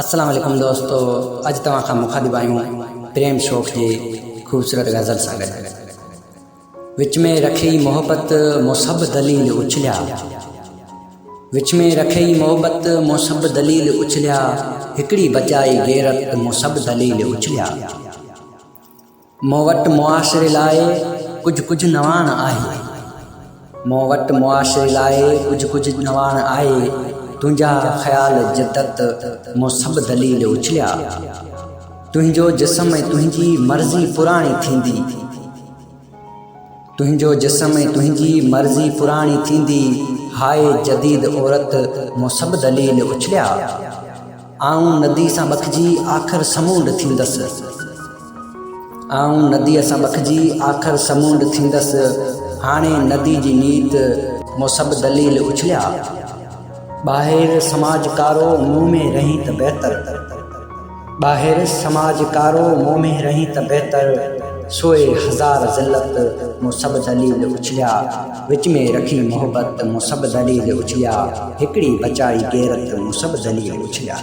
अस्सलाम वालेकुम दोस्तों, अज तव्हां खां मुखातिब आहियूं प्रेम शौक़ जी ख़ूबसूरत गज़ल सां गॾु। विच में रखी मोहब्बत मुसब दलील उछलिया, विच में रखी मोहब्बत मुसब दलील उछलिया, हिकिड़ी बचाई गैरत मुसब दलील उछलिया। मूं वटि मुआशिरे लाइ कुझु नवाण आहे, मूं वटि मुआशिरे लाइ कुझु नवाण आहे। तुंहिंजा ख़्याल जिद्दत मूं सभु दलील उछलिया, तुंहिंजो जिस्म ऐं तुंहिंजी मर्ज़ी पुराणी थींदी, तुंहिंजो जिस्म ऐं तुंहिंजी मर्ज़ी पुराणी थींदी। हाय जदीद औरत मूं सभु दलील उछलिया, आऊं नदी सां बखिजी आख़िर समूंड थींदसि, आऊं नदीअ सां बखिजी आख़िर समूंड थींदसि। हाणे नदी जी नीत मूं सभु दलील उछलिया, ॿाहिरि समाजकारो मुंह में रही त बहितर, ॿाहिरि समाजकारो मुंह में रही त बहितर। सोए हज़ार ज़िल्लत मूं सभु दलील उछलिया, विच में रखी मोहब्बत मूं सभु दलील उछलिया, हिकिड़ी बचाई गैरत मूं सभु दलील उछलिया।